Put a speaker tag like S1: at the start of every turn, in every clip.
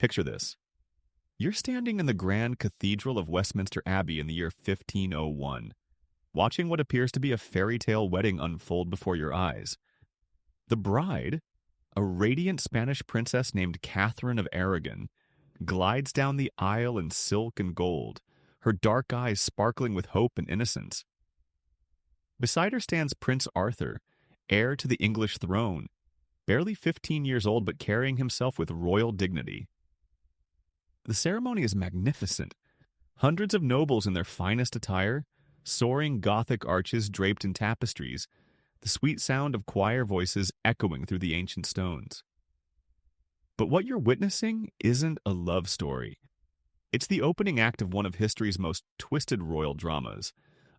S1: Picture this. You're standing in the Grand Cathedral of Westminster Abbey in the year 1501, watching what appears to be a fairy tale wedding unfold before your eyes. The bride, a radiant Spanish princess named Catherine of Aragon, glides down the aisle in silk and gold, her dark eyes sparkling with hope and innocence. Beside her stands Prince Arthur, heir to the English throne, barely 15 years old but carrying himself with royal dignity. The ceremony is magnificent. Hundreds of nobles in their finest attire, soaring Gothic arches draped in tapestries, the sweet sound of choir voices echoing through the ancient stones. But what you're witnessing isn't a love story. It's the opening act of one of history's most twisted royal dramas,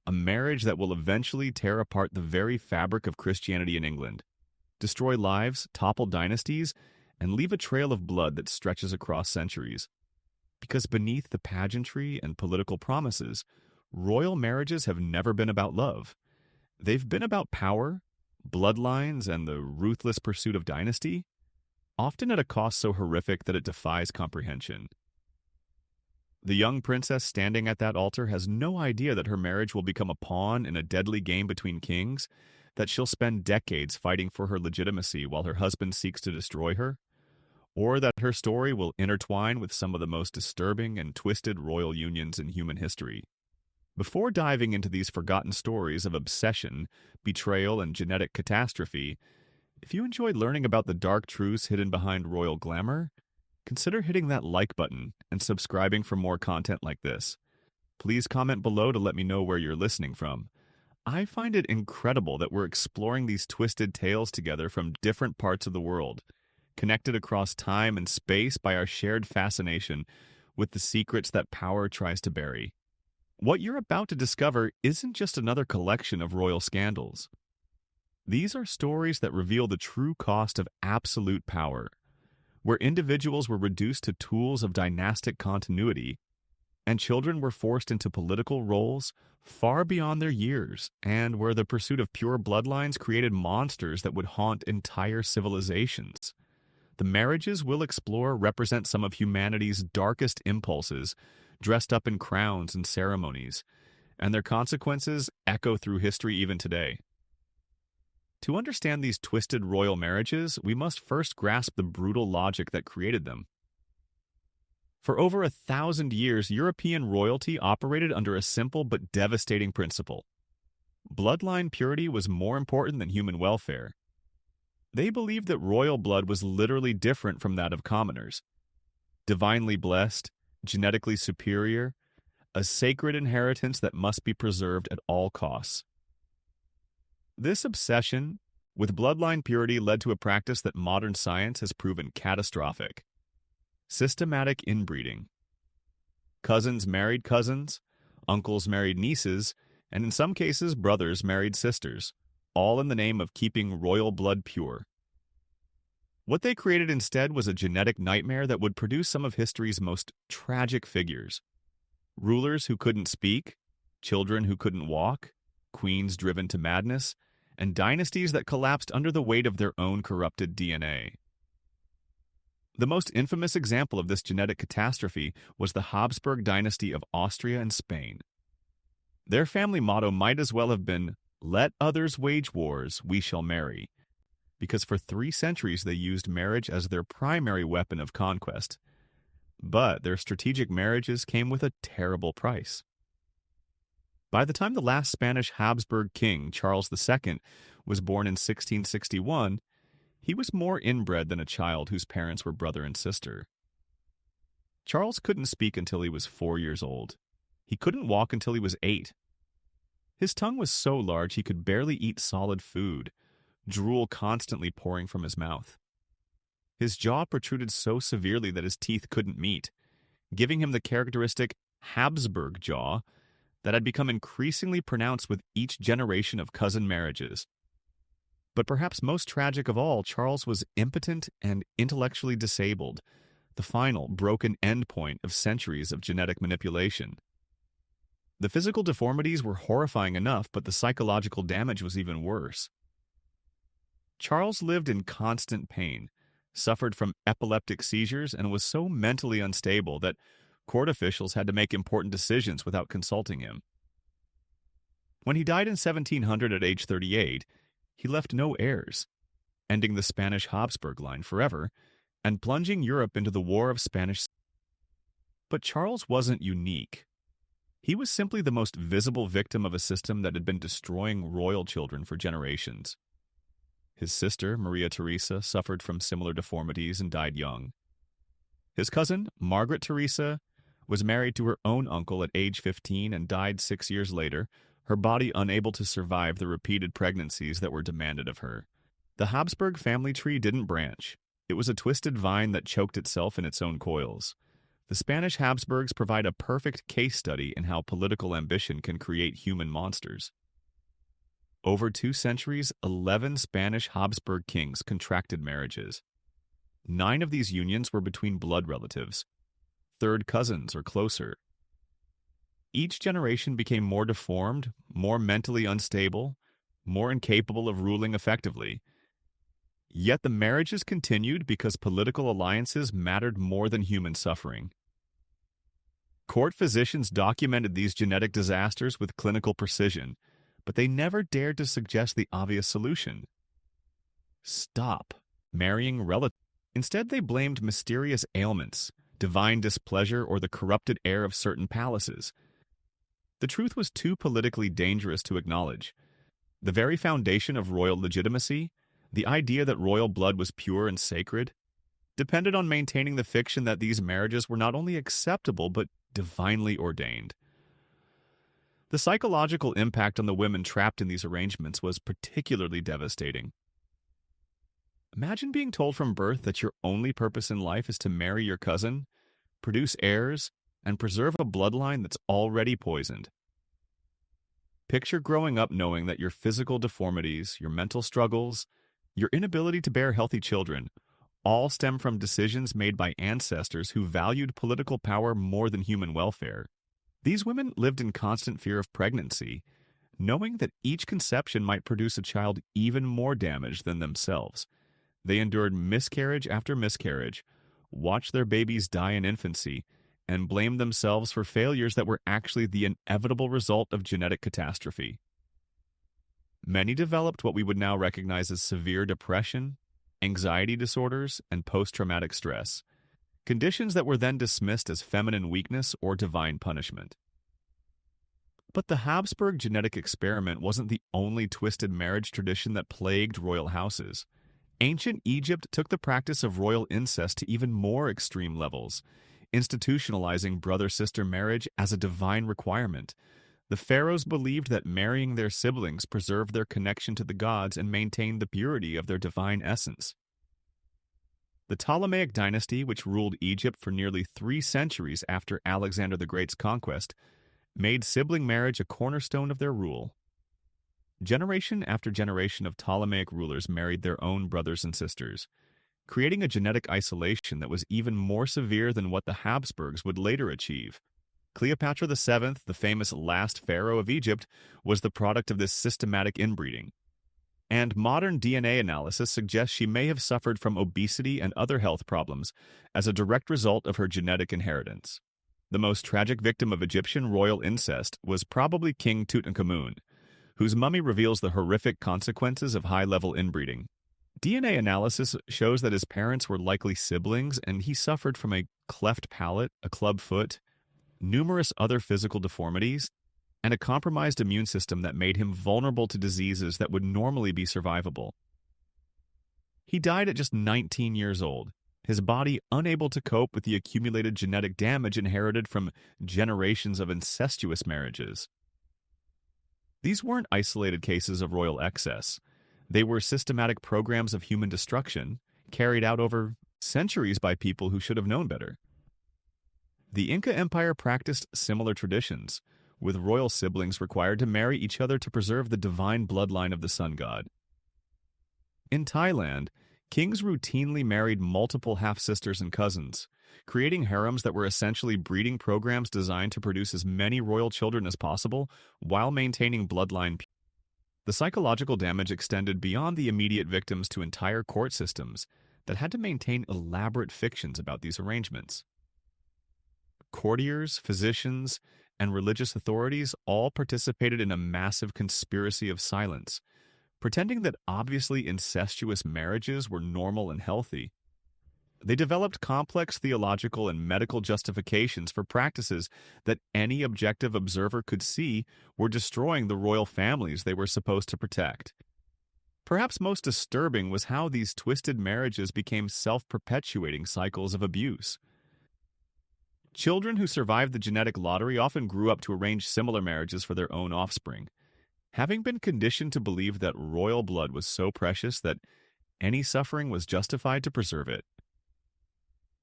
S1: a marriage that will eventually tear apart the very fabric of Christianity in England, destroy lives, topple dynasties, and leave a trail of blood that stretches across centuries. Because beneath the pageantry and political promises, royal marriages have never been about love. They've been about power, bloodlines, and the ruthless pursuit of dynasty, often at a cost so horrific that it defies comprehension. The young princess standing at that altar has no idea that her marriage will become a pawn in a deadly game between kings, that she'll spend decades fighting for her legitimacy while her husband seeks to destroy her, or that her story will intertwine with some of the most disturbing and twisted royal unions in human history. Before diving into these forgotten stories of obsession, betrayal, and genetic catastrophe, if you enjoyed learning about the dark truths hidden behind royal glamour, consider hitting that like button and subscribing for more content like this. Please comment below to let me know where you're listening from. I find it incredible that we're exploring these twisted tales together from different parts of the world, connected across time and space by our shared fascination with the secrets that power tries to bury. What you're about to discover isn't just another collection of royal scandals. These are stories that reveal the true cost of absolute power, where individuals were reduced to tools of dynastic continuity, and children were forced into political roles far beyond their years, and where the pursuit of pure bloodlines created monsters that would haunt entire civilizations. The marriages we'll explore represent some of humanity's darkest impulses, dressed up in crowns and ceremonies, and their consequences echo through history even today. To understand these twisted royal marriages, we must first grasp the brutal logic that created them. For over 1,000 years, European royalty operated under a simple but devastating principle. Bloodline purity was more important than human welfare. They believed that royal blood was literally different from that of commoners. Divinely blessed, genetically superior, a sacred inheritance that must be preserved at all costs. This obsession with bloodline purity led to a practice that modern science has proven catastrophic: systematic inbreeding. Cousins married cousins, uncles married nieces, and in some cases brothers married sisters, all in the name of keeping royal blood pure. What they created instead was a genetic nightmare that would produce some of history's most tragic figures: rulers who couldn't speak, children who couldn't walk, queens driven to madness, and dynasties that collapsed under the weight of their own corrupted DNA. The most infamous example of this genetic catastrophe was the Habsburg dynasty of Austria and Spain. Their family motto might as well have been, "Let others wage wars, we shall marry," because for 3 centuries they used marriage as their primary weapon of conquest. But their strategic marriages came with a terrible price. By the time the last Spanish Habsburg king, Charles II, was born in 1661, he was more inbred than a child whose parents were brother and sister. Charles couldn't speak until he was 4 years old. He couldn't walk until he was 8. His tongue was so large he could barely eat solid food, drool constantly pouring from his mouth. His jaw protruded so severely that his teeth couldn't meet, giving him the characteristic Habsburg jaw that had become increasingly pronounced with each generation of cousin marriages. But perhaps most tragic of all, Charles was impotent and intellectually disabled, the final broken endpoint of centuries of genetic manipulation. The physical deformities were horrifying enough, but the psychological damage was even worse. Charles lived in constant pain, suffered from epileptic seizures, and was so mentally unstable that court officials had to make important decisions without consulting him. When he died in 1700 at age 38, he left no heirs, ending the Spanish Habsburg line forever and plunging Europe into the War of Spanish. But Charles wasn't unique. He was simply the most visible victim of a system that had been destroying royal children for generations. His sister, Maria Theresa, suffered from similar deformities and died young. His cousin, Margaret Theresa, was married to her own uncle at age 15 and died 6 years later, her body unable to survive the repeated pregnancies that were demanded of her. The Habsburg family tree didn't branch. It was a twisted vine that choked itself in its own coils. The Spanish Habsburgs provide a perfect case study in how political ambition can create human monsters. Over 2 centuries, 11 Spanish Habsburg kings contracted marriages. 9 of these unions were between blood relatives, third cousins or closer. Each generation became more deformed, more mentally unstable, more incapable of ruling effectively. Yet the marriages continued because political alliances mattered more than human suffering. Court physicians documented these genetic disasters with clinical precision, but they never dared to suggest the obvious solution. Stop marrying relatives. Instead, they blamed mysterious ailments, divine displeasure, or the corrupted heir of certain palaces. The truth was too politically dangerous to acknowledge. The very foundation of royal legitimacy, the idea that royal blood was pure and sacred, depended on maintaining the fiction that these marriages were not only acceptable but divinely ordained. The psychological impact on the women trapped in these arrangements was particularly devastating. Imagine being told from birth that your only purpose in life is to marry your cousin, produce heirs, and preserve a bloodline that's already poisoned. Picture growing up knowing that your physical deformities, your mental struggles, your inability to bear healthy children all stem from decisions made by ancestors who valued political power more than human welfare. These women lived in constant fear of pregnancy, knowing that each conception might produce a child even more damaged than themselves. They endured miscarriage after miscarriage, watched their babies die in infancy, and blamed themselves for failures that were actually the inevitable result of genetic catastrophe. Many developed what we would now recognize as severe depression, anxiety disorders, and post-traumatic stress, conditions that were then dismissed as feminine weakness or divine punishment. But the Habsburg genetic experiment wasn't the only twisted marriage tradition that plagued royal houses. Ancient Egypt took the practice of royal incest to even more extreme levels, institutionalizing brother-sister marriage as a divine requirement. The pharaohs believed that marrying their siblings preserved their connection to the gods and maintained the purity of their divine essence. The Ptolemaic dynasty, which ruled Egypt for nearly 3 centuries after Alexander the Great's conquest, made sibling marriage a cornerstone of their rule. Generation after generation of Ptolemaic rulers married their own brothers and sisters, creating a genetic isolation that was even more severe than what the Habsburgs would later achieve. Cleopatra VII, the famous last pharaoh of Egypt, was the product of this systematic inbreeding. And modern DNA analysis suggests she may have suffered from obesity and other health problems as a direct result of her genetic inheritance. The most tragic victim of Egyptian royal incest was probably King Tutankhamun, whose mummy reveals the horrific consequences of high-level inbreeding. DNA analysis shows that his parents were likely siblings, and he suffered from a cleft palate, a club foot, numerous other physical deformities, and a compromised immune system that made him vulnerable to diseases that would normally be survivable. He died at just 19 years old, his body unable to cope with the accumulated genetic damage inherited from generations of incestuous marriages. These weren't isolated cases of royal excess. They were systematic programs of human destruction carried out over centuries by people who should have known better. The Inca Empire practiced similar traditions, with royal siblings required to marry each other to preserve the divine bloodline of the sun god. In Thailand, kings routinely married multiple half-sisters and cousins, creating harems that were essentially breeding programs designed to produce as many royal children as possible while maintaining bloodline purity. The psychological damage extended beyond the immediate victims to entire court systems. that had to maintain elaborate fictions about these arrangements. Courtiers, physicians, and religious authorities all participated in a massive conspiracy of silence, pretending that obviously incestuous marriages were normal and healthy. They developed complex theological and medical justifications for practices that any objective observer could see were destroying the royal families they were supposed to protect. Perhaps most disturbing was how these twisted marriages became self-perpetuating cycles of abuse. Children who survived the genetic lottery often grew up to arrange similar marriages for their own offspring, having been conditioned to believe that royal blood was so precious that any suffering was justified to preserve it.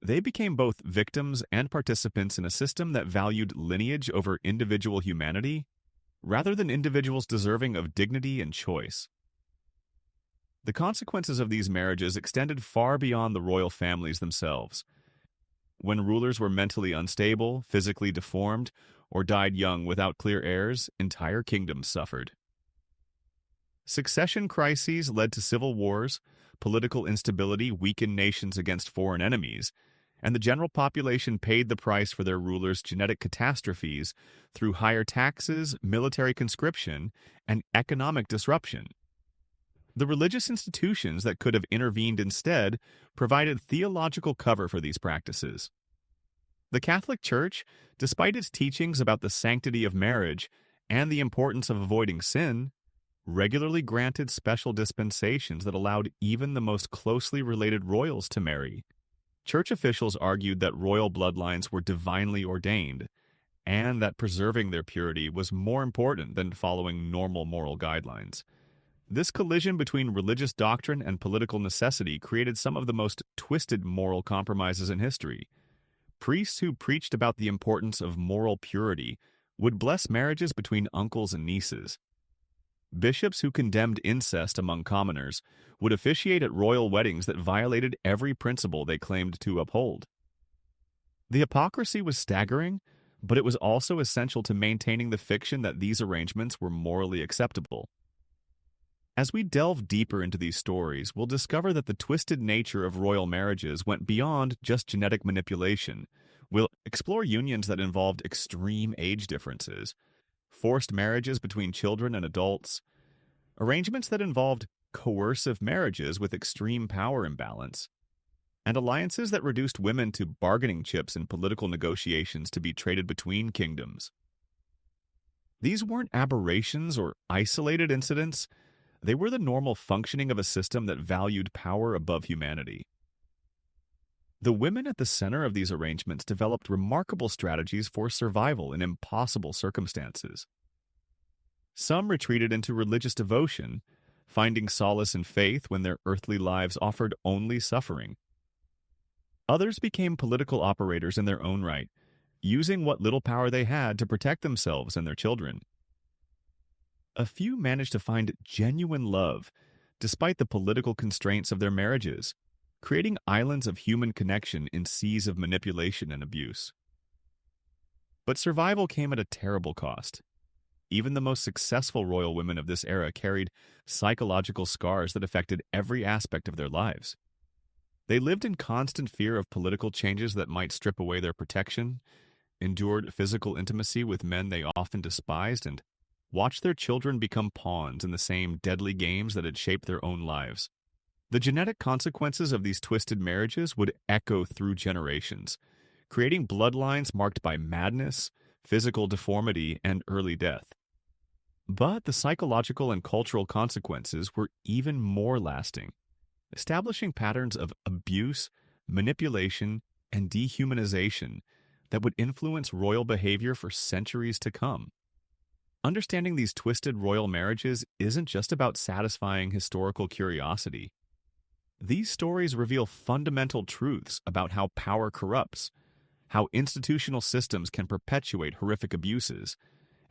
S1: They became both victims and participants in a system that valued lineage over individual humanity, rather than individuals deserving of dignity and choice. The consequences of these marriages extended far beyond the royal families themselves. When rulers were mentally unstable, physically deformed, or died young without clear heirs, entire kingdoms suffered. Succession crises led to civil wars, political instability weakened nations against foreign enemies, and the general population paid the price for their rulers' genetic catastrophes through higher taxes, military conscription, and economic disruption. The religious institutions that could have intervened instead provided theological cover for these practices. The Catholic Church, despite its teachings about the sanctity of marriage and the importance of avoiding sin, regularly granted special dispensations that allowed even the most closely related royals to marry. Church officials argued that royal bloodlines were divinely ordained, and that preserving their purity was more important than following normal moral guidelines. This collision between religious doctrine and political necessity created some of the most twisted moral compromises in history. Priests who preached about the importance of moral purity would bless marriages between uncles and nieces. Bishops who condemned incest among commoners would officiate at royal weddings that violated every principle they claimed to uphold. The hypocrisy was staggering, but it was also essential to maintaining the fiction that these arrangements were morally acceptable. As we delve deeper into these stories, we'll discover that the twisted nature of royal marriages went beyond just genetic manipulation. We'll explore unions that involved extreme age differences, forced marriages between children and adults, arrangements that involved coercive marriages with extreme power imbalance, and alliances that reduced women to bargaining chips in political negotiations to be traded between kingdoms. These weren't aberrations or isolated incidents. They were the normal functioning of a system that valued power above humanity. The women at the center of these arrangements developed remarkable strategies for survival in impossible circumstances. Some retreated into religious devotion, finding solace in faith when their earthly lives offered only suffering. Others became political operators in their own right, using what little power they had to protect themselves and their children. A few managed to find genuine love, despite the political constraints of their marriages, creating islands of human connection in seas of manipulation and abuse. But survival came at a terrible cost. Even the most successful royal women of this era carried psychological scars that affected every aspect of their lives. They lived in constant fear of political changes that might strip away their protection, endured physical intimacy with men they often despised, and watched their children become pawns in the same deadly games that had shaped their own lives. The genetic consequences of these twisted marriages would echo through generations, creating bloodlines marked by madness, physical deformity, and early death. But the psychological and cultural consequences were even more lasting, establishing patterns of abuse, manipulation, and dehumanization that would influence royal behavior for centuries to come. Understanding these twisted royal marriages isn't just about satisfying historical curiosity. These stories reveal fundamental truths about how power corrupts, how institutional systems can perpetuate horrific abuses,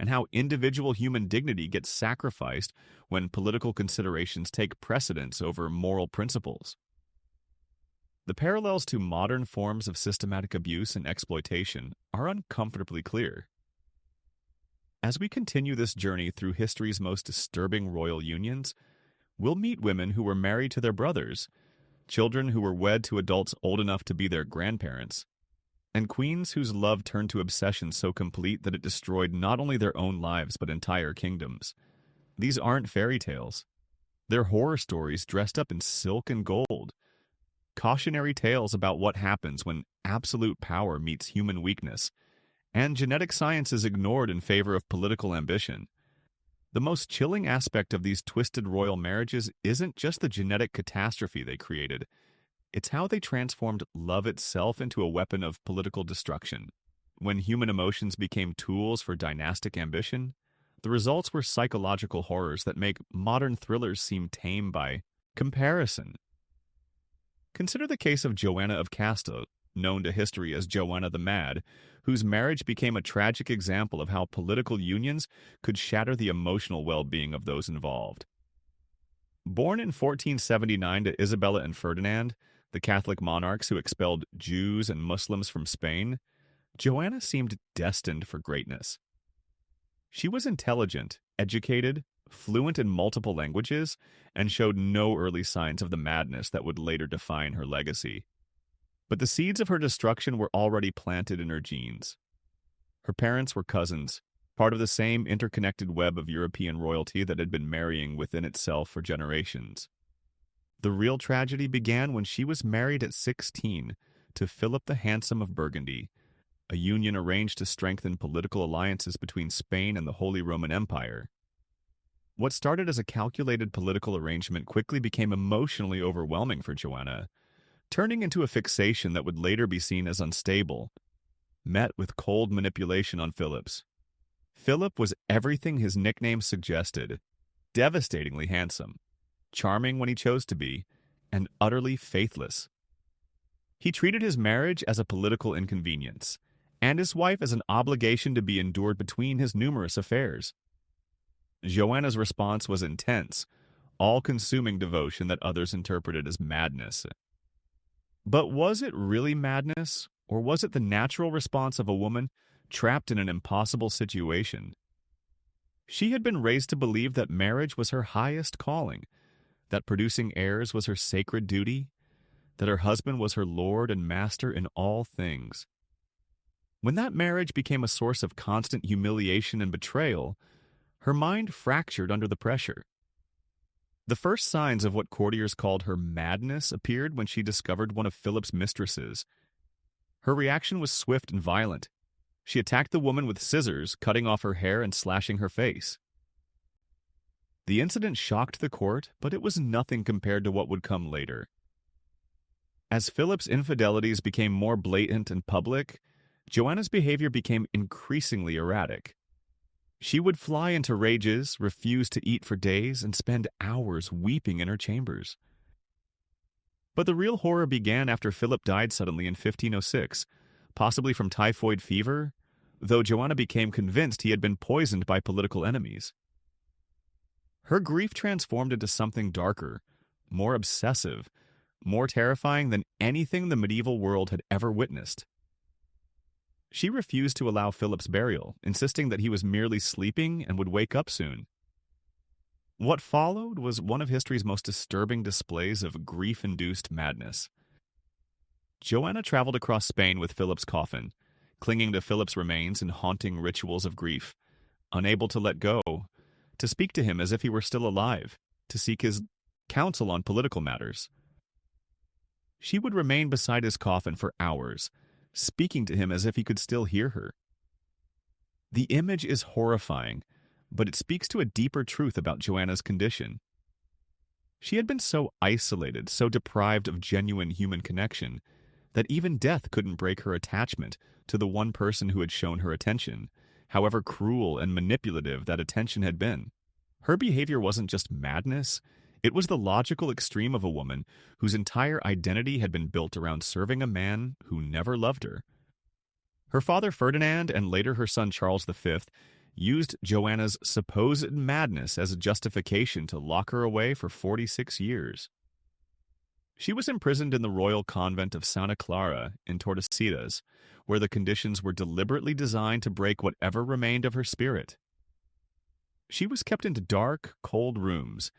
S1: and how individual human dignity gets sacrificed when political considerations take precedence over moral principles. The parallels to modern forms of systematic abuse and exploitation are uncomfortably clear. As we continue this journey through history's most disturbing royal unions, we'll meet women who were married to their brothers, children who were wed to adults old enough to be their grandparents, and queens whose love turned to obsession so complete that it destroyed not only their own lives but entire kingdoms. These aren't fairy tales. They're horror stories dressed up in silk and gold. Cautionary tales about what happens when absolute power meets human weakness, and genetic science is ignored in favor of political ambition. The most chilling aspect of these twisted royal marriages isn't just the genetic catastrophe they created, it's how they transformed love itself into a weapon of political destruction. When human emotions became tools for dynastic ambition, the results were psychological horrors that make modern thrillers seem tame by comparison. Consider the case of Joanna of Castile, known to history as Joanna the Mad, whose marriage became a tragic example of how political unions could shatter the emotional well-being of those involved. Born in 1479 to Isabella and Ferdinand, the Catholic monarchs who expelled Jews and Muslims from Spain, Joanna seemed destined for greatness. She was intelligent, educated, fluent in multiple languages, and showed no early signs of the madness that would later define her legacy. But the seeds of her destruction were already planted in her genes. Her parents were cousins, part of the same interconnected web of European royalty that had been marrying within itself for generations. The real tragedy began when she was married at 16 to Philip the Handsome of Burgundy, a union arranged to strengthen political alliances between Spain and the Holy Roman Empire. What started as a calculated political arrangement quickly became emotionally overwhelming for Joanna, turning into a fixation that would later be seen as unstable, met with cold manipulation on Philip's. Philip was everything his nickname suggested: devastatingly handsome, charming when he chose to be, and utterly faithless. He treated his marriage as a political inconvenience, and his wife as an obligation to be endured between his numerous affairs. Joanna's response was intense, all-consuming devotion that others interpreted as madness. But was it really madness, or was it the natural response of a woman trapped in an impossible situation? She had been raised to believe that marriage was her highest calling, that producing heirs was her sacred duty, that her husband was her lord and master in all things. When that marriage became a source of constant humiliation and betrayal, her mind fractured under the pressure. The first signs of what courtiers called her madness appeared when she discovered one of Philip's mistresses. Her reaction was swift and violent. She attacked the woman with scissors, cutting off her hair and slashing her face. The incident shocked the court, but it was nothing compared to what would come later. As Philip's infidelities became more blatant and public, Joanna's behavior became increasingly erratic. She would fly into rages, refuse to eat for days, and spend hours weeping in her chambers. But the real horror began after Philip died suddenly in 1506, possibly from typhoid fever, though Joanna became convinced he had been poisoned by political enemies. Her grief transformed into something darker, more obsessive, more terrifying than anything the medieval world had ever witnessed. She refused to allow Philip's burial, insisting that he was merely sleeping and would wake up soon. What followed was one of history's most disturbing displays of grief-induced madness. Joanna traveled across Spain with Philip's coffin, clinging to Philip's remains in haunting rituals of grief, unable to let go, to speak to him as if he were still alive, to seek his counsel on political matters. She would remain beside his coffin for hours, speaking to him as if he could still hear her. The image is horrifying, but it speaks to a deeper truth about Joanna's condition. She had been so isolated, so deprived of genuine human connection, that even death couldn't break her attachment to the one person who had shown her attention, however cruel and manipulative that attention had been. Her behavior wasn't just madness, it was the logical extreme of a woman whose entire identity had been built around serving a man who never loved her. Her father Ferdinand and later her son Charles V used Joanna's supposed madness as a justification to lock her away for 46 years. She was imprisoned in the royal convent of Santa Clara in Tordesillas, where the conditions were deliberately designed to break whatever remained of her spirit. She was kept in dark, cold rooms,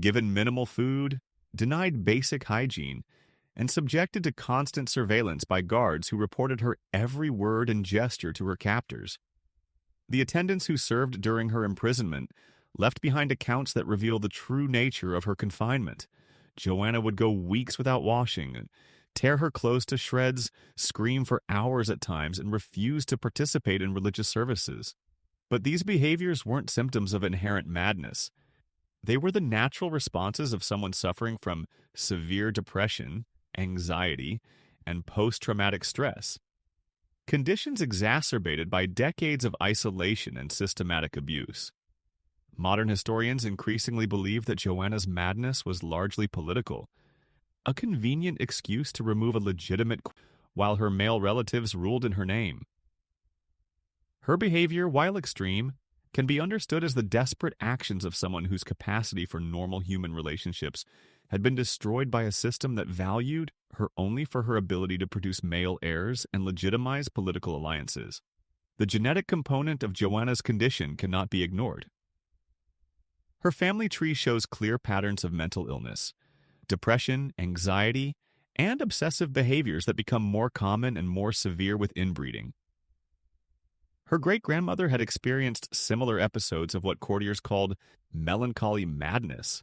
S1: given minimal food, denied basic hygiene, and subjected to constant surveillance by guards who reported her every word and gesture to her captors. The attendants who served during her imprisonment left behind accounts that reveal the true nature of her confinement. Joanna would go weeks without washing, tear her clothes to shreds, scream for hours at times, and refuse to participate in religious services. But these behaviors weren't symptoms of inherent madness. They were the natural responses of someone suffering from severe depression, anxiety, and post-traumatic stress. Conditions exacerbated by decades of isolation and systematic abuse. Modern historians increasingly believe that Joanna's madness was largely political, a convenient excuse to remove a legitimate while her male relatives ruled in her name. Her behavior, while extreme, can be understood as the desperate actions of someone whose capacity for normal human relationships had been destroyed by a system that valued her only for her ability to produce male heirs and legitimize political alliances. The genetic component of Joanna's condition cannot be ignored. Her family tree shows clear patterns of mental illness, depression, anxiety, and obsessive behaviors that become more common and more severe with inbreeding. Her great-grandmother had experienced similar episodes of what courtiers called melancholy madness.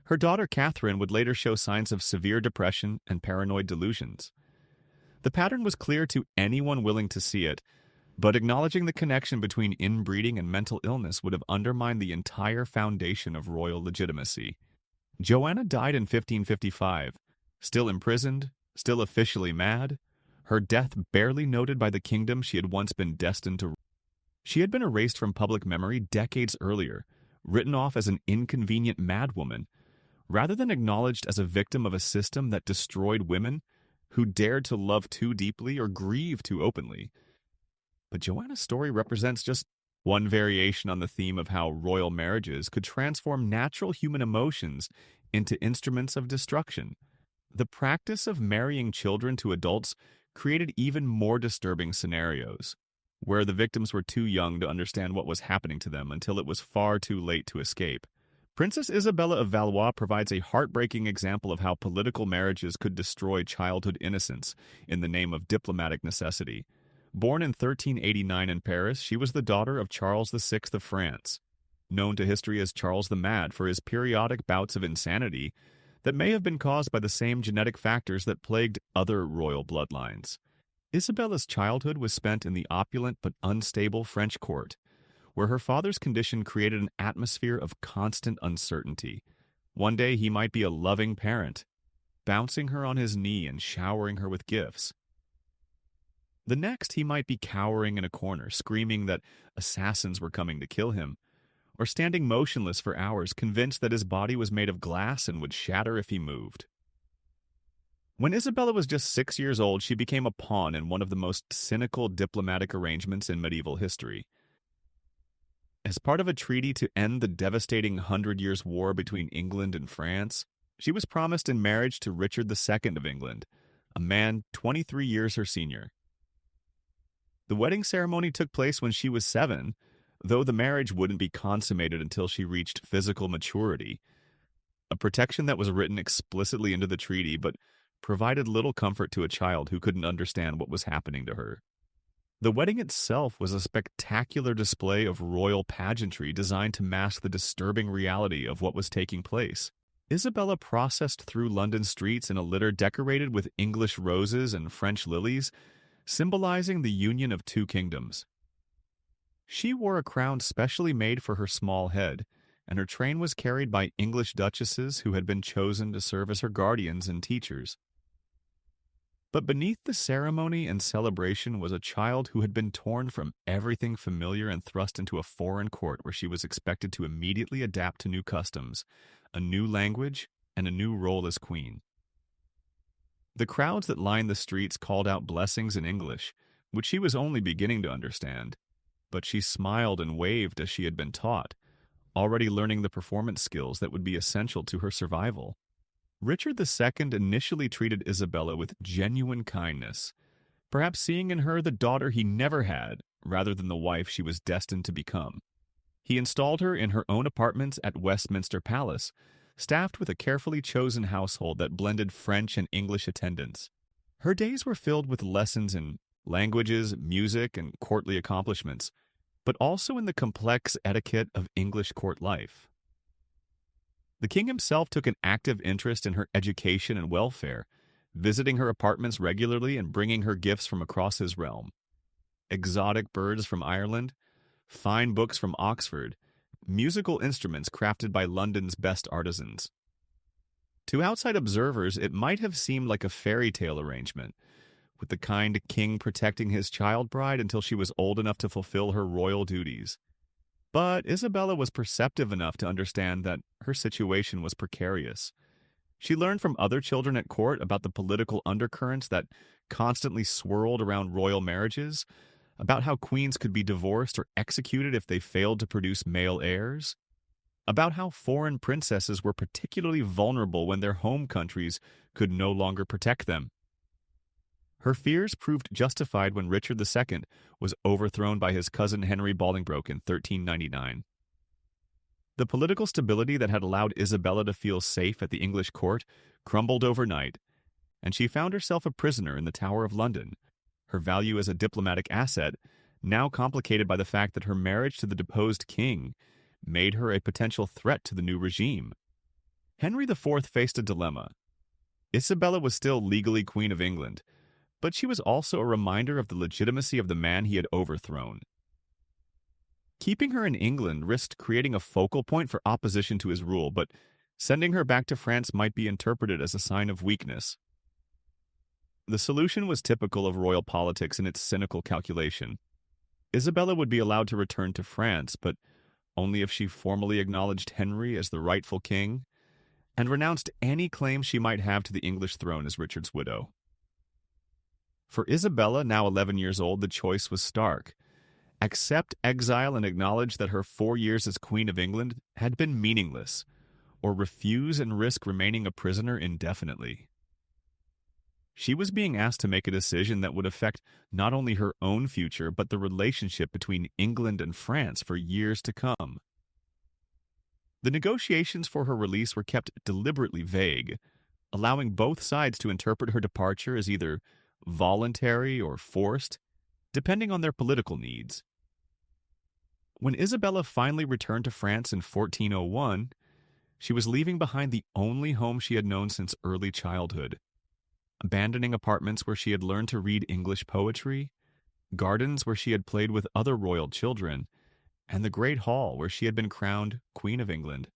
S1: Her daughter Catherine would later show signs of severe depression and paranoid delusions. The pattern was clear to anyone willing to see it, but acknowledging the connection between inbreeding and mental illness would have undermined the entire foundation of royal legitimacy. Joanna died in 1555, still imprisoned, still officially mad, her death barely noted by the kingdom she had once been destined to. She had been erased from public memory decades earlier, written off as an inconvenient madwoman, rather than acknowledged as a victim of a system that destroyed women who dared to love too deeply or grieve too openly. But Joanna's story represents just one variation on the theme of how royal marriages could transform natural human emotions into instruments of destruction. The practice of marrying children to adults created even more disturbing scenarios, where the victims were too young to understand what was happening to them until it was far too late to escape. Princess Isabella of Valois provides a heartbreaking example of how political marriages could destroy childhood innocence in the name of diplomatic necessity. Born in 1389 in Paris, she was the daughter of Charles VI of France, known to history as Charles the Mad for his periodic bouts of insanity that may have been caused by the same genetic factors that plagued other royal bloodlines. Isabella's childhood was spent in the opulent but unstable French court, where her father's condition created an atmosphere of constant uncertainty. One day he might be a loving parent, bouncing her on his knee and showering her with gifts. The next he might be cowering in a corner, screaming that assassins were coming to kill him, or standing motionless for hours, convinced that his body was made of glass and would shatter if he moved. When Isabella was just 6 years old, she became a pawn in one of the most cynical diplomatic arrangements in medieval history. As part of a treaty to end the devastating 100 Years' War between England and France, she was promised in marriage to Richard II of England, a man 23 years her senior. The wedding ceremony took place when she was 7, though the marriage wouldn't be consummated until she reached physical maturity, a protection that was written explicitly into the treaty but provided little comfort to a child who couldn't understand what was happening to her. The wedding itself was a spectacular display of royal pageantry designed to mask the disturbing reality of what was taking place. Isabella processed through London streets in a litter decorated with English roses and French lilies, symbolizing the union of two kingdoms. She wore a crown specially made for her small head, and her train was carried by English duchesses who had been chosen to serve as her guardians and teachers. But beneath the ceremony and celebration was a child who had been torn from everything familiar and thrust into a foreign court where she was expected to immediately adapt to new customs, a new language, and a new role as queen. The crowds that lined the streets called out blessings in English, which she was only beginning to understand, but she smiled and waved as she had been taught, already learning the performance skills that would be essential to her survival. Richard II initially treated Isabella with genuine kindness, perhaps seeing in her the daughter he never had, rather than the wife she was destined to become. He installed her in her own apartments at Westminster Palace, staffed with a carefully chosen household that blended French and English attendants. Her days were filled with lessons in languages, music, and courtly accomplishments, but also in the complex etiquette of English court life. The king himself took an active interest in her education and welfare, visiting her apartments regularly and bringing her gifts from across his realm. Exotic birds from Ireland, fine books from Oxford, musical instruments crafted by London's best artisans. To outside observers, it might have seemed like a fairy tale arrangement, with the kind king protecting his child bride until she was old enough to fulfill her royal duties. But Isabella was perceptive enough to understand that her situation was precarious. She learned from other children at court about the political undercurrents that constantly swirled around royal marriages, about how queens could be divorced or executed if they failed to produce male heirs, about how foreign princesses were particularly vulnerable when their home countries could no longer protect them. Her fears proved justified when Richard II was overthrown by his cousin Henry Bolingbroke in 1399. The political stability that had allowed Isabella to feel safe at the English court crumbled overnight, and she found herself a prisoner in the Tower of London, her value as a diplomatic asset now complicated by the fact that her marriage to the deposed king made her a potential threat to the new regime. Henry IV faced a dilemma. Isabella was still legally Queen of England, but she was also a reminder of the legitimacy of the man he had overthrown. Keeping her in England risked creating a focal point for opposition to his rule, but sending her back to France might be interpreted as a sign of weakness. The solution was typical of royal politics in its cynical calculation. Isabella would be allowed to return to France, but only if she formally acknowledged Henry as the rightful king and renounced any claim she might have to the English throne as Richard's widow. For Isabella, now 11 years old, the choice was stark. Accept exile and acknowledge that her 4 years as Queen of England had been meaningless, or refuse and risk remaining a prisoner indefinitely. She was being asked to make a decision that would affect not only her own future, but the relationship between England and France for years to come. The negotiations for her release were kept deliberately vague, allowing both sides to interpret her departure as either voluntary or forced, depending on their political needs. When Isabella finally returned to France in 1401, she was leaving behind the only home she had known since early childhood, abandoning apartments where she had learned to read English poetry, gardens where she had played with other royal children, and the great hall where she had been crowned Queen of England.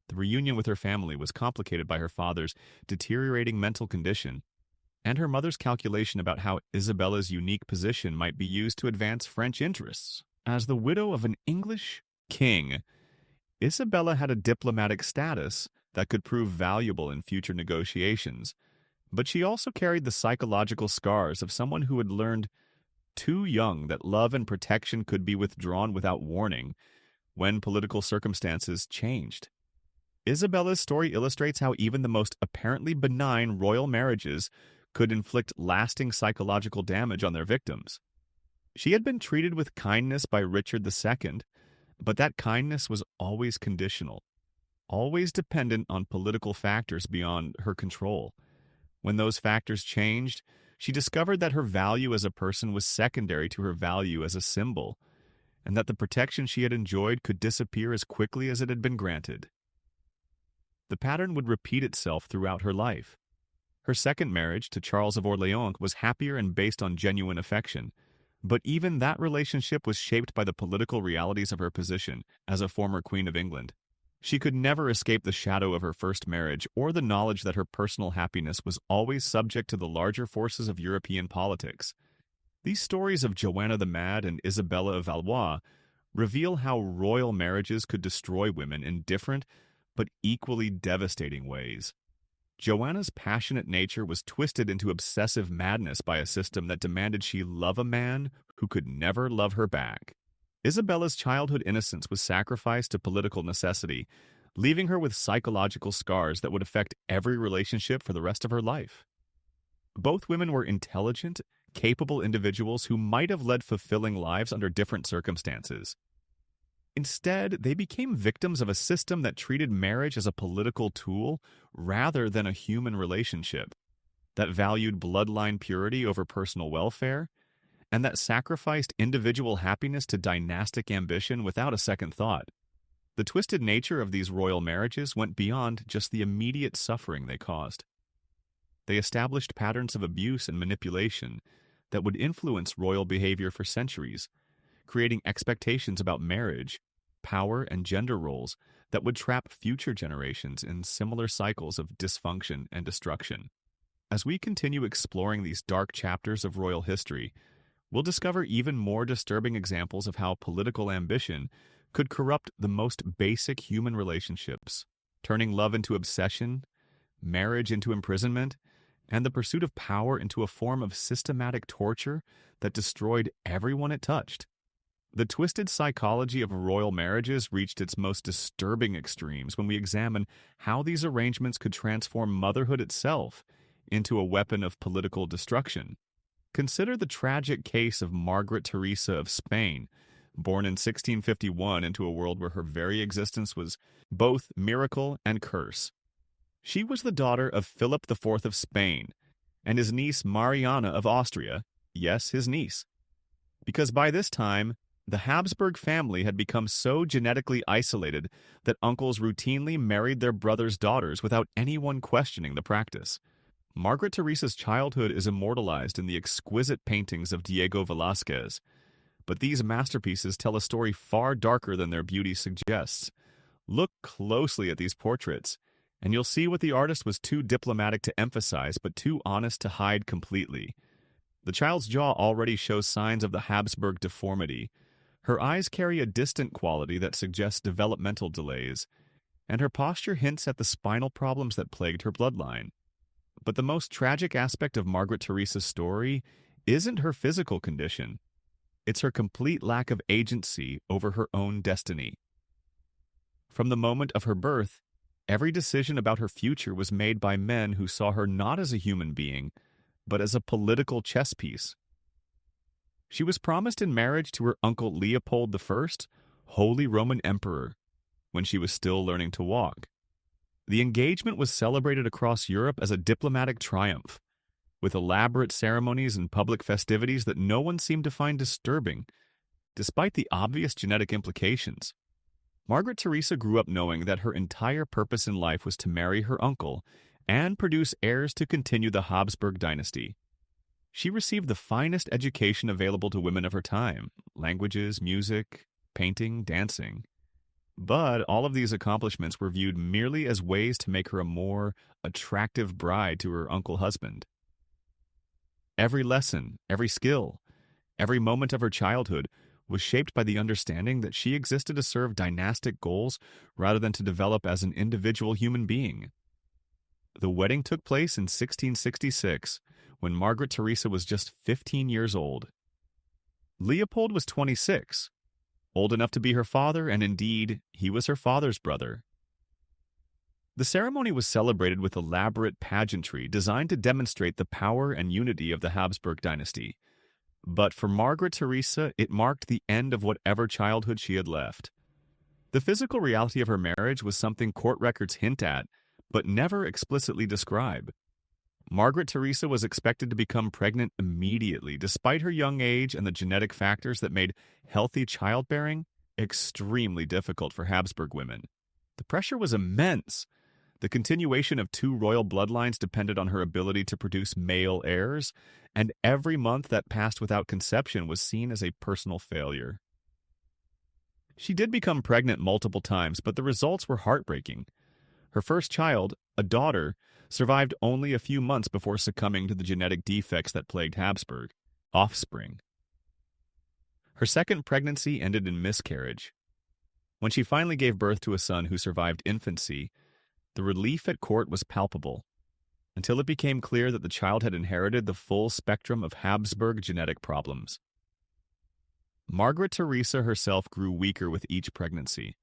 S1: The reunion with her family was complicated by her father's deteriorating mental condition and her mother's calculation about how Isabella's unique position might be used to advance French interests. As the widow of an English king, Isabella had a diplomatic status that could prove valuable in future negotiations, but she also carried the psychological scars of someone who had learned too young that love and protection could be withdrawn without warning when political circumstances changed. Isabella's story illustrates how even the most apparently benign royal marriages could inflict lasting psychological damage on their victims. She had been treated with kindness by Richard II, but that kindness was always conditional, always dependent on political factors beyond her control. When those factors changed, she discovered that her value as a person was secondary to her value as a symbol, and that the protection she had enjoyed could disappear as quickly as it had been granted. The pattern would repeat itself throughout her life. Her second marriage to Charles of Orléans was happier and based on genuine affection, but even that relationship was shaped by the political realities of her position as a former Queen of England. She could never escape the shadow of her first marriage or the knowledge that her personal happiness was always subject to the larger forces of European politics. These stories of Joanna the Mad and Isabella of Valois reveal how royal marriages could destroy women in different but equally devastating ways. Joanna's passionate nature was twisted into obsessive madness by a system that demanded she love a man who could never love her back. Isabella's childhood innocence was sacrificed to political necessity, leaving her with psychological scars that would affect every relationship for the rest of her life. Both women were intelligent, capable individuals who might have led fulfilling lives under different circumstances. Instead, they became victims of a system that treated marriage as a political tool rather than a human relationship, that valued bloodline purity over personal welfare, and that sacrificed individual happiness to dynastic ambition without a second thought. The twisted nature of these royal marriages went beyond just the immediate suffering they caused. They established patterns of abuse and manipulation that would influence royal behavior for centuries, creating expectations about marriage, power, and gender roles that would trap future generations in similar cycles of dysfunction and destruction. As we continue exploring these dark chapters of royal history, we'll discover even more disturbing examples of how political ambition could corrupt the most basic human relationships, turning love into obsession, marriage into imprisonment, and the pursuit of power into a form of systematic torture that destroyed everyone it touched. The twisted psychology of royal marriages reached its most disturbing extremes when we examine how these arrangements could transform motherhood itself into a weapon of political destruction. Consider the tragic case of Margaret Teresa of Spain, born in 1651 into a world where her very existence was both miracle and curse. She was the daughter of Philip IV of Spain and his niece Mariana of Austria, yes, his niece. Because by this time, the Habsburg family had become so genetically isolated that uncles routinely married their brothers' daughters without anyone questioning the practice. Margaret Teresa's childhood is immortalized in the exquisite paintings of Diego Velázquez, but these masterpieces tell a story far darker than their beauty suggests. Look closely at these portraits, and you'll see what the artist was too diplomatic to emphasize but too honest to hide completely. The child's jaw already shows signs of the Habsburg deformity. Her eyes carry a distant quality that suggests developmental delays, and her posture hints at the spinal problems that plagued her bloodline. But the most tragic aspect of Margaret Teresa's story isn't her physical condition. It's her complete lack of agency over her own destiny. From the moment of her birth, every decision about her future was made by men who saw her not as a human being, but as a political chess piece. She was promised in marriage to her uncle Leopold I, Holy Roman Emperor, when she was still learning to walk. The engagement was celebrated across Europe as a diplomatic triumph, with elaborate ceremonies and public festivities that no one seemed to find disturbing, despite the obvious genetic implications. Margaret Teresa grew up knowing that her entire purpose in life was to marry her uncle and produce heirs to continue the Habsburg dynasty. She received the finest education available to women of her time: languages, music, painting, dancing. But all of these accomplishments were viewed merely as ways to make her a more attractive bride to her uncle husband. Every lesson, every skill, every moment of her childhood was shaped by the understanding that she existed to serve dynastic goals rather than to develop as an individual human being. The wedding took place in 1666, when Margaret Teresa was just 15 years old. Leopold was 26, old enough to be her father, and indeed, he was her father's brother. The ceremony was celebrated with elaborate pageantry designed to demonstrate the power and unity of the Habsburg dynasty. But for Margaret Teresa, it marked the end of whatever childhood she had left. The physical reality of her marriage was something court records hint at, but never explicitly describe. Margaret Teresa was expected to become pregnant immediately, despite her young age and the genetic factors that made healthy childbearing extremely difficult for Habsburg women. The pressure was immense. The continuation of two royal bloodlines depended on her ability to produce male heirs, and every month that passed without conception was seen as a personal failure. She did become pregnant multiple times, but the results were heartbreaking. Her first child, a daughter, survived only a few months before succumbing to the genetic defects that plagued Habsburg, offspring. Her second pregnancy ended in miscarriage. When she finally gave birth to a son who survived infancy, the relief at court was palpable, until it became clear that the child had inherited the full spectrum of Habsburg genetic problems. Margaret Teresa herself grew weaker with each pregnancy.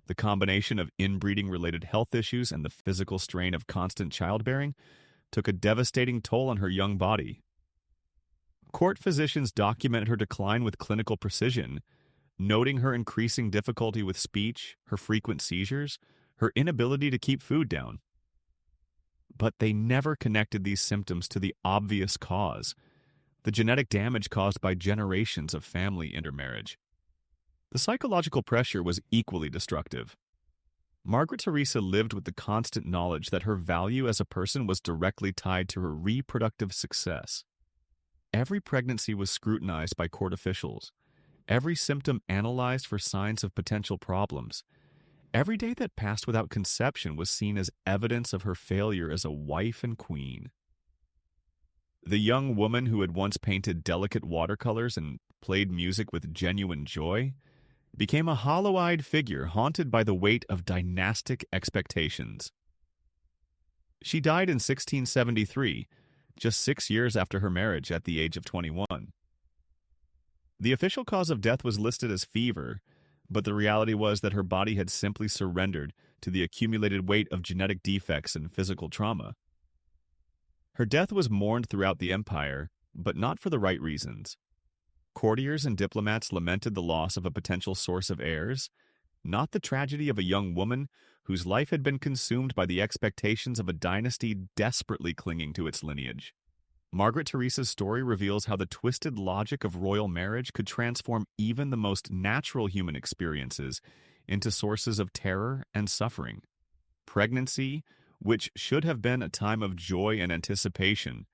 S1: The combination of inbreeding-related health issues and the physical strain of constant childbearing took a devastating toll on her young body. Court physicians documented her decline with clinical precision, noting her increasing difficulty with speech, her frequent seizures, her inability to keep food down. But they never connected these symptoms to the obvious cause, the genetic damage caused by generations of family intermarriage. The psychological pressure was equally destructive. Margaret Teresa lived with the constant knowledge that her value as a person was directly tied to her reproductive success. Every pregnancy was scrutinized by court officials, every symptom analyzed for signs of potential problems. Every day that passed without conception was seen as evidence of her failure as a wife and queen. The young woman who had once painted delicate watercolors and played music with genuine joy became a hollow-eyed figure haunted by the weight of dynastic expectations. She died in 1673, just 6 years after her marriage at the age of 21. The official cause of death was listed as fever, but the reality was that her body had simply surrendered to the accumulated weight of genetic defects and physical trauma. Her death was mourned throughout the empire, but not for the right reasons. Courtiers and diplomats lamented the loss of a potential source of heirs, not the tragedy of a young woman whose life had been consumed by the expectations of a dynasty desperately clinging to its lineage. Margaret Teresa's story reveals how the twisted logic of royal marriage could transform even the most natural human experiences into sources of terror and suffering. Pregnancy, which should have been a time of joy and anticipation,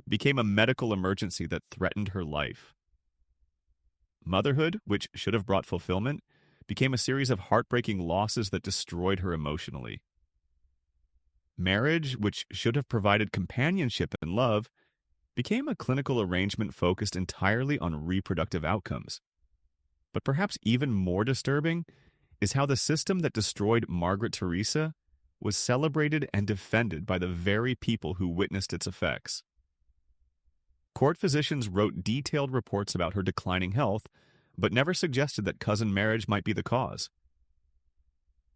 S1: became a medical emergency that threatened her life. Motherhood, which should have brought fulfillment, became a series of heartbreaking losses that destroyed her emotionally. Marriage, which should have provided companionship and love, became a clinical arrangement focused entirely on reproductive outcomes. But perhaps even more disturbing is how the system that destroyed Margaret Teresa was celebrated and defended by the very people who witnessed its effects. Court physicians wrote detailed reports about her declining health, but never suggested that cousin marriage might be the cause.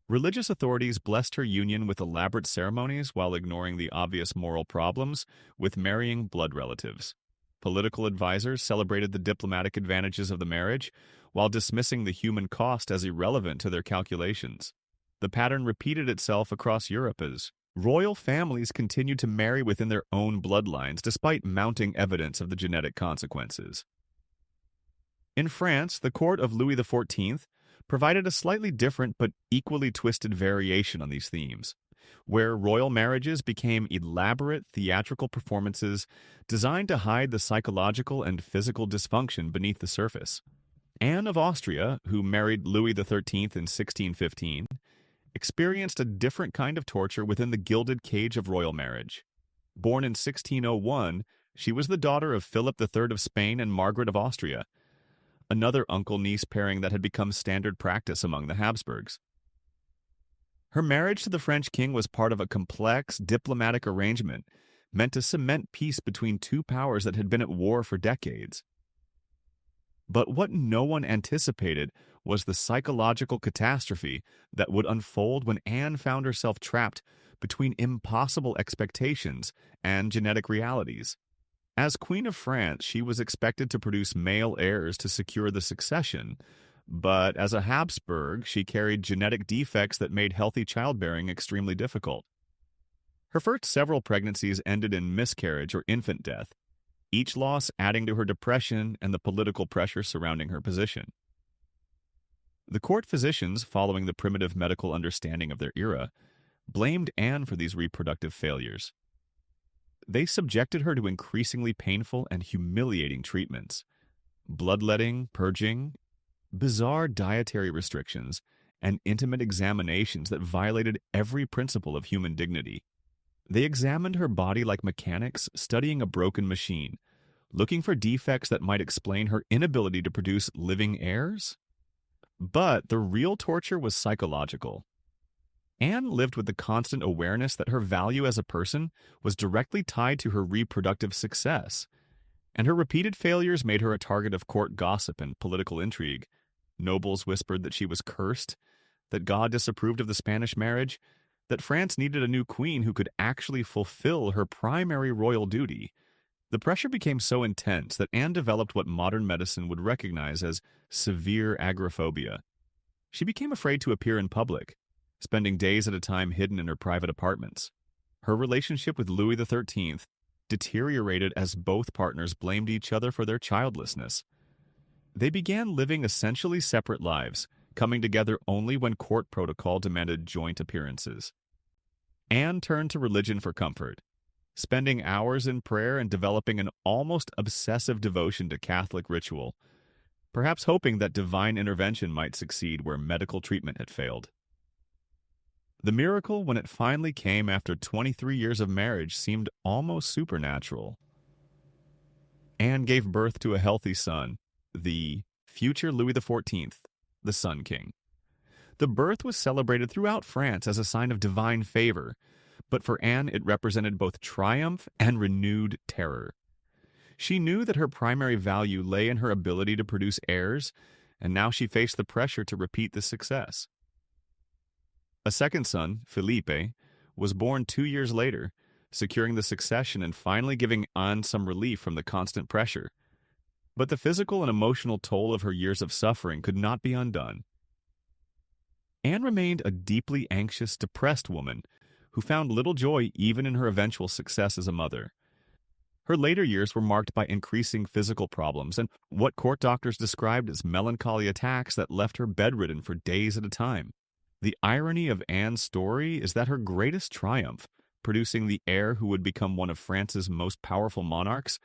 S1: Religious authorities blessed her union with elaborate ceremonies while ignoring the obvious moral problems with marrying blood relatives. Political advisors celebrated the diplomatic advantages of the marriage while dismissing the human cost as irrelevant to their calculations. The pattern repeated itself across Europe as royal families continued to marry within their own bloodlines despite mounting evidence of the genetic consequences. In France, the court of Louis XIV provided a slightly different but equally twisted variation on these themes, where royal marriages became elaborate theatrical performances designed to hide the psychological and physical dysfunction beneath the surface. Anne of Austria, who married Louis XIII in 1615, experienced a different kind of torture within the gilded cage of royal marriage. Born in 1601, she was the daughter of Philip III of Spain and Margaret of Austria, another uncle-niece pairing that had become standard practice among the Habsburgs. Her marriage to the French king was part of a complex diplomatic arrangement meant to cement peace between two powers that had been at war for decades. But what no one anticipated was the psychological catastrophe that would unfold when Anne found herself trapped between impossible expectations and genetic realities. As Queen of France, she was expected to produce male heirs to secure the succession, but as a Habsburg, she carried genetic defects that made healthy childbearing extremely difficult. Her first several pregnancies ended in miscarriage or infant death, each loss adding to her depression and the political pressure surrounding her position. The court physicians, following the primitive medical understanding of their era, blamed Anne for these reproductive failures. They subjected her to increasingly painful and humiliating treatments, bloodletting, purging, bizarre dietary restrictions, and intimate examinations that violated every principle of human dignity. They examined her body like mechanics studying a broken machine, looking for defects that might explain her inability to produce living heirs. But the real torture was psychological. Anne lived with the constant awareness that her value as a person was directly tied to her reproductive success, and her repeated failures made her a target of court gossip and political intrigue. Nobles whispered that she was cursed, that God disapproved of the Spanish marriage, that France needed a new queen who could actually fulfill her primary royal duty, The pressure became so intense that Anne developed what modern medicine would recognize as severe agoraphobia. She became afraid to appear in public, spending days at a time hidden in her private apartments. Her relationship with Louis XIII deteriorated as both partners blamed each other for their childlessness. They began living essentially separate lives, coming together only when court protocol demanded joint appearances. Anne turned to religion for comfort, spending hours in prayer and developing an almost obsessive devotion to Catholic ritual, perhaps hoping that divine intervention might succeed where medical treatment had failed. The miracle, when it finally came after 23 years of marriage, seemed almost supernatural. Anne gave birth to a healthy son, the future Louis XIV, the Sun King. The birth was celebrated throughout France as a sign of divine favor, but for Anne it represented both triumph and renewed terror. She knew that her primary value lay in her ability to produce heirs, and now she faced the pressure to repeat the success. A second son, Philippe, was born 2 years later, securing the succession and finally giving Anne some relief from the constant pressure. But the physical and emotional toll of her years of suffering could not be undone. Anne remained a deeply anxious, depressed woman who found little joy even in her eventual success as a mother. Her later years were marked by increasing physical problems and what court doctors described as melancholy attacks that left her bedridden for days at a time. The irony of Anne's story is that her greatest triumph, producing the heir who would become one of France's most powerful monarchs,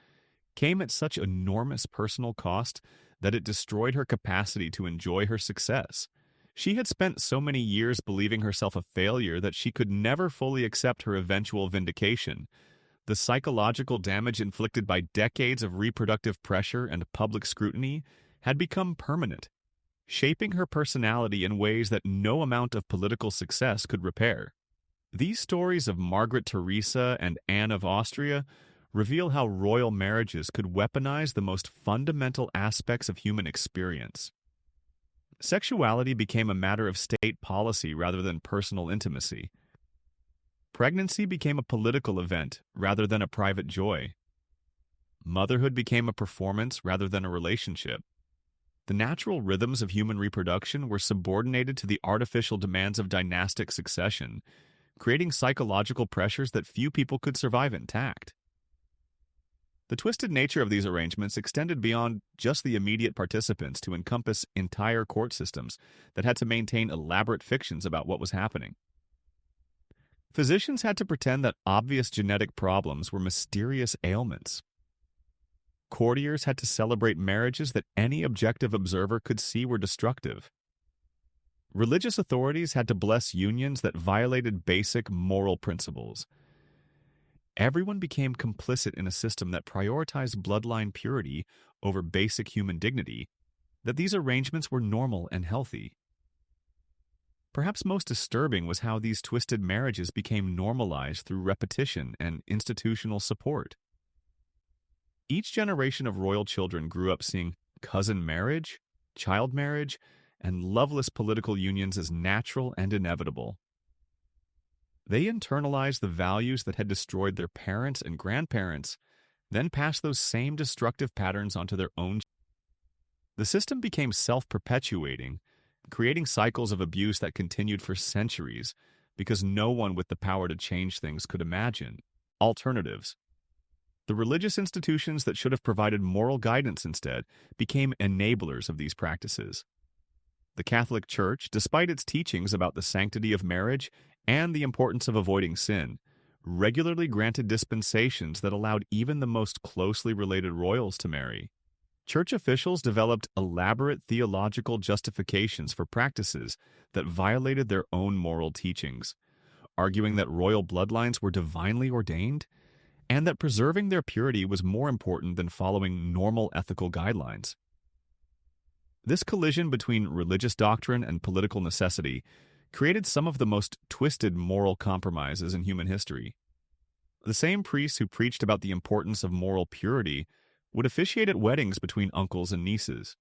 S1: came at such enormous personal cost that it destroyed her capacity to enjoy her success. She had spent so many years believing herself a failure that she could never fully accept her eventual vindication. The psychological damage inflicted by decades of reproductive pressure and public scrutiny had become permanent, shaping her personality in ways that no amount of political success could repair. These stories of Margaret Theresa and Anne of Austria reveal how royal marriages could weaponize the most fundamental aspects of human experience. Sexuality became a matter of state policy rather than personal intimacy. Pregnancy became a political event rather than a private joy. Motherhood became a performance rather than a relationship. The natural rhythms of human reproduction were subordinated to the artificial demands of dynastic succession, creating psychological pressures that few people could survive intact. The twisted nature of these arrangements extended beyond just the immediate participants to encompass entire court systems that had to maintain elaborate fictions about what was happening. Physicians had to pretend that obvious genetic problems were mysterious ailments. Courtiers had to celebrate marriages that any objective observer could see were destructive. Religious authorities had to bless unions that violated basic moral principles. Everyone became complicit in a system that prioritized bloodline purity over basic human dignity, that these arrangements were normal and healthy. Perhaps most disturbing was how these twisted marriages became normalized through repetition and institutional support. Each generation of royal children grew up seeing cousin marriage, child marriage, and loveless political unions as natural and inevitable. They internalized the values that had destroyed their parents and grandparents, then passed those same destructive patterns onto their own. The system became self-perpetuating, creating cycles of abuse that continued for centuries because no one with the power to change things could imagine alternatives. The religious institutions that should have provided moral guidance instead became enablers of these practices. The Catholic Church, despite its teachings about the sanctity of marriage and the importance of avoiding sin, regularly granted dispensations that allowed even the most closely related royals to marry. Church officials developed elaborate theological justifications for practices that violated their own moral teachings, arguing that royal bloodlines were divinely ordained and that preserving their purity was more important than following normal ethical guidelines. This collision between religious doctrine and political necessity created some of the most twisted moral compromises in human history. The same priests who preached about the importance of moral purity would officiate at weddings between uncles and nieces.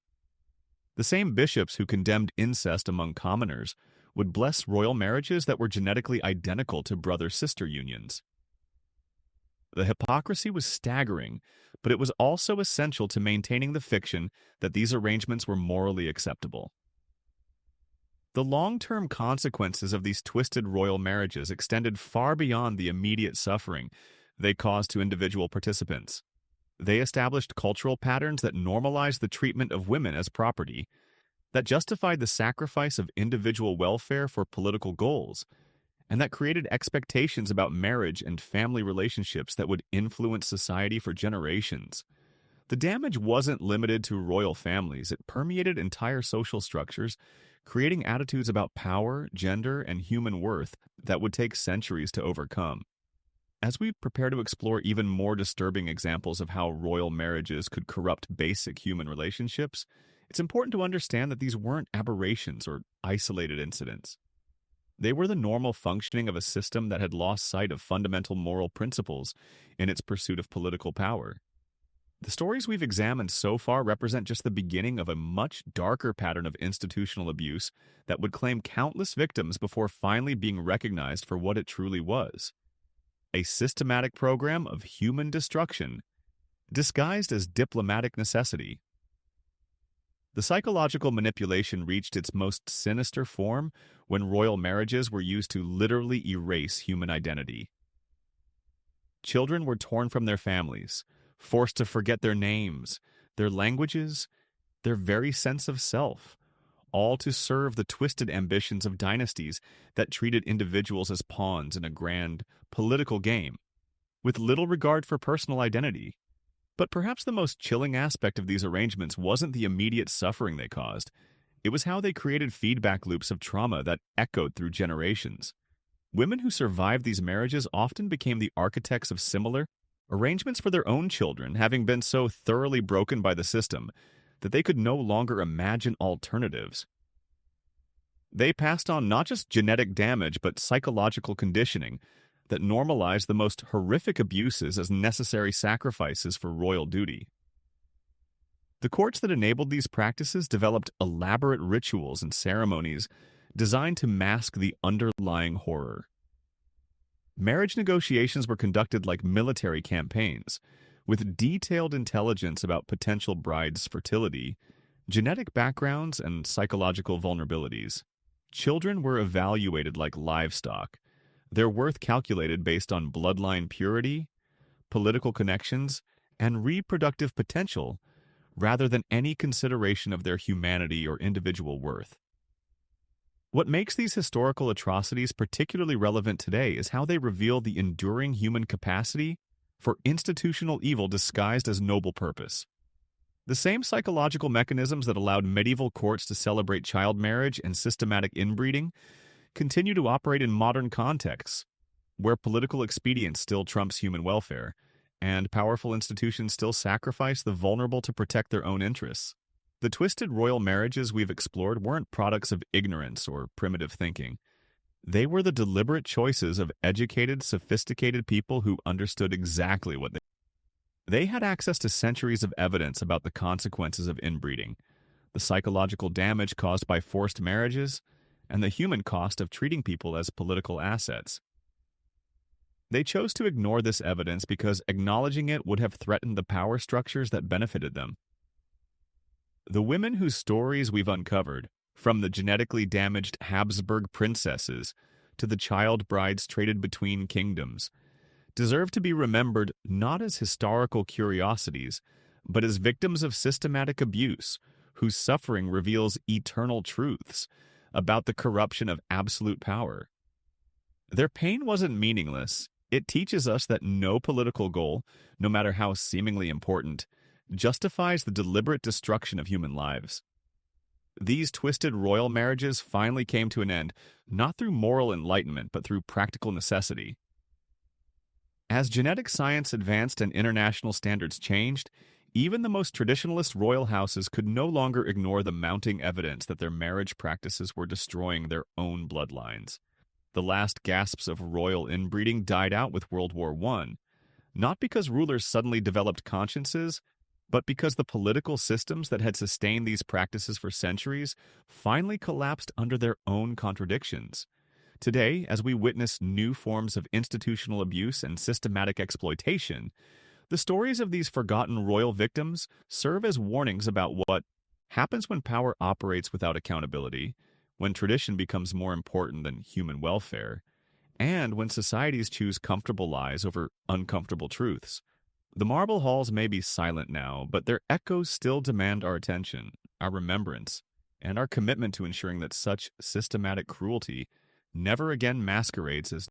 S1: The same bishops who condemned incest among commoners would bless royal marriages that were genetically identical to brother-sister unions. The hypocrisy was staggering, but it was also essential to maintaining the fiction that these arrangements were morally acceptable. The long-term consequences of these twisted royal marriages extended far beyond the immediate suffering they caused to individual participants. They established cultural patterns that normalized the treatment of women as property, that justified the sacrifice of individual welfare for political goals, and that created expectations about marriage and family relationships that would influence society for generations. The damage wasn't limited to royal families, it permeated entire social structures, creating attitudes about power, gender, and human worth that would take centuries to overcome. As we prepare to explore even more disturbing examples of how royal marriages could corrupt basic human relationships, it's important to understand that these weren't aberrations or isolated incidents. They were the normal functioning of a system that had lost sight of fundamental moral principles in its pursuit of political power. The stories we've examined so far represent just the beginning of a much darker pattern of institutional abuse that would claim countless victims before finally being recognized for what it truly was: a systematic program of human destruction disguised as diplomatic necessity. The psychological manipulation reached its most sinister form when royal marriages were used to literally erase human identity. Children were torn from their families, forced to forget their names, their languages, their very sense of self, all to serve the twisted ambitions of dynasties that treated individuals as pawns in a grand political game, with little regard for personal identity. But perhaps the most chilling aspect of these arrangements wasn't the immediate suffering they caused. It was how they created feedback loops of trauma that echoed through generations. Women who survived these marriages often became the architects of similar arrangements for their own children, having been so thoroughly broken by the system that they could no longer imagine alternatives. They passed on not just genetic damage, but psychological conditioning that normalized the most horrific abuses as necessary sacrifices for royal duty. The courts that enabled these practices developed elaborate rituals and ceremonies designed to mask the underlying horror. Marriage negotiations were conducted like military campaigns, with detailed intelligence about potential brides' fertility, genetic backgrounds, and psychological vulnerabilities. Children were evaluated like livestock, their worth calculated based on bloodline purity, political connections, and reproductive potential, rather than any consideration of their humanity or individual worth. What makes these historical atrocities particularly relevant today is how they reveal the enduring human capacity for institutional evil disguised as noble purpose. The same psychological mechanisms that allowed medieval courts to celebrate child marriage and systematic inbreeding continue to operate in modern contexts, where political expedience still trumps human welfare, and powerful institutions still sacrifice the vulnerable to protect their own interests. The twisted royal marriages we've explored weren't products of ignorance or primitive thinking. They were the deliberate choices of educated, sophisticated people who understood exactly what they had access to centuries of evidence about the consequences of inbreeding, the psychological damage caused by forced marriages, and the human cost of treating people as political assets. They chose to ignore this evidence because acknowledging it would have threatened the power structures that benefited them. The women whose stories we've uncovered, from the genetically damaged Habsburg princesses to the child brides traded between kingdoms, deserve to be remembered not as historical curiosities, but as victims of systematic abuse whose suffering reveals eternal truths about the corruption of absolute power. Their pain wasn't meaningless. It teaches us that no political goal, no matter how seemingly important, justifies the deliberate destruction of human lives. These twisted royal marriages finally came to an end, not through moral enlightenment, but through practical necessity. As genetic science advanced and international standards changed, even the most traditionalist royal houses could no longer ignore the mounting evidence that their marriage practices were destroying their own bloodlines. The last gasps of royal inbreeding died out with World War I, not because rulers suddenly developed consciences, but because the political systems that had sustained these practices for centuries finally collapsed under their own contradictions. Today, as we witness new forms of institutional abuse and systematic exploitation, the stories of these forgotten royal victims serve as warnings about what happens when power operates without accountability, when tradition becomes more important than human welfare, and when societies choose comfortable lies over uncomfortable truths. The marble halls may be silent now, but their echoes still demand our attention, our remembrance, and our commitment to ensuring that such systematic cruelty never again masquerades as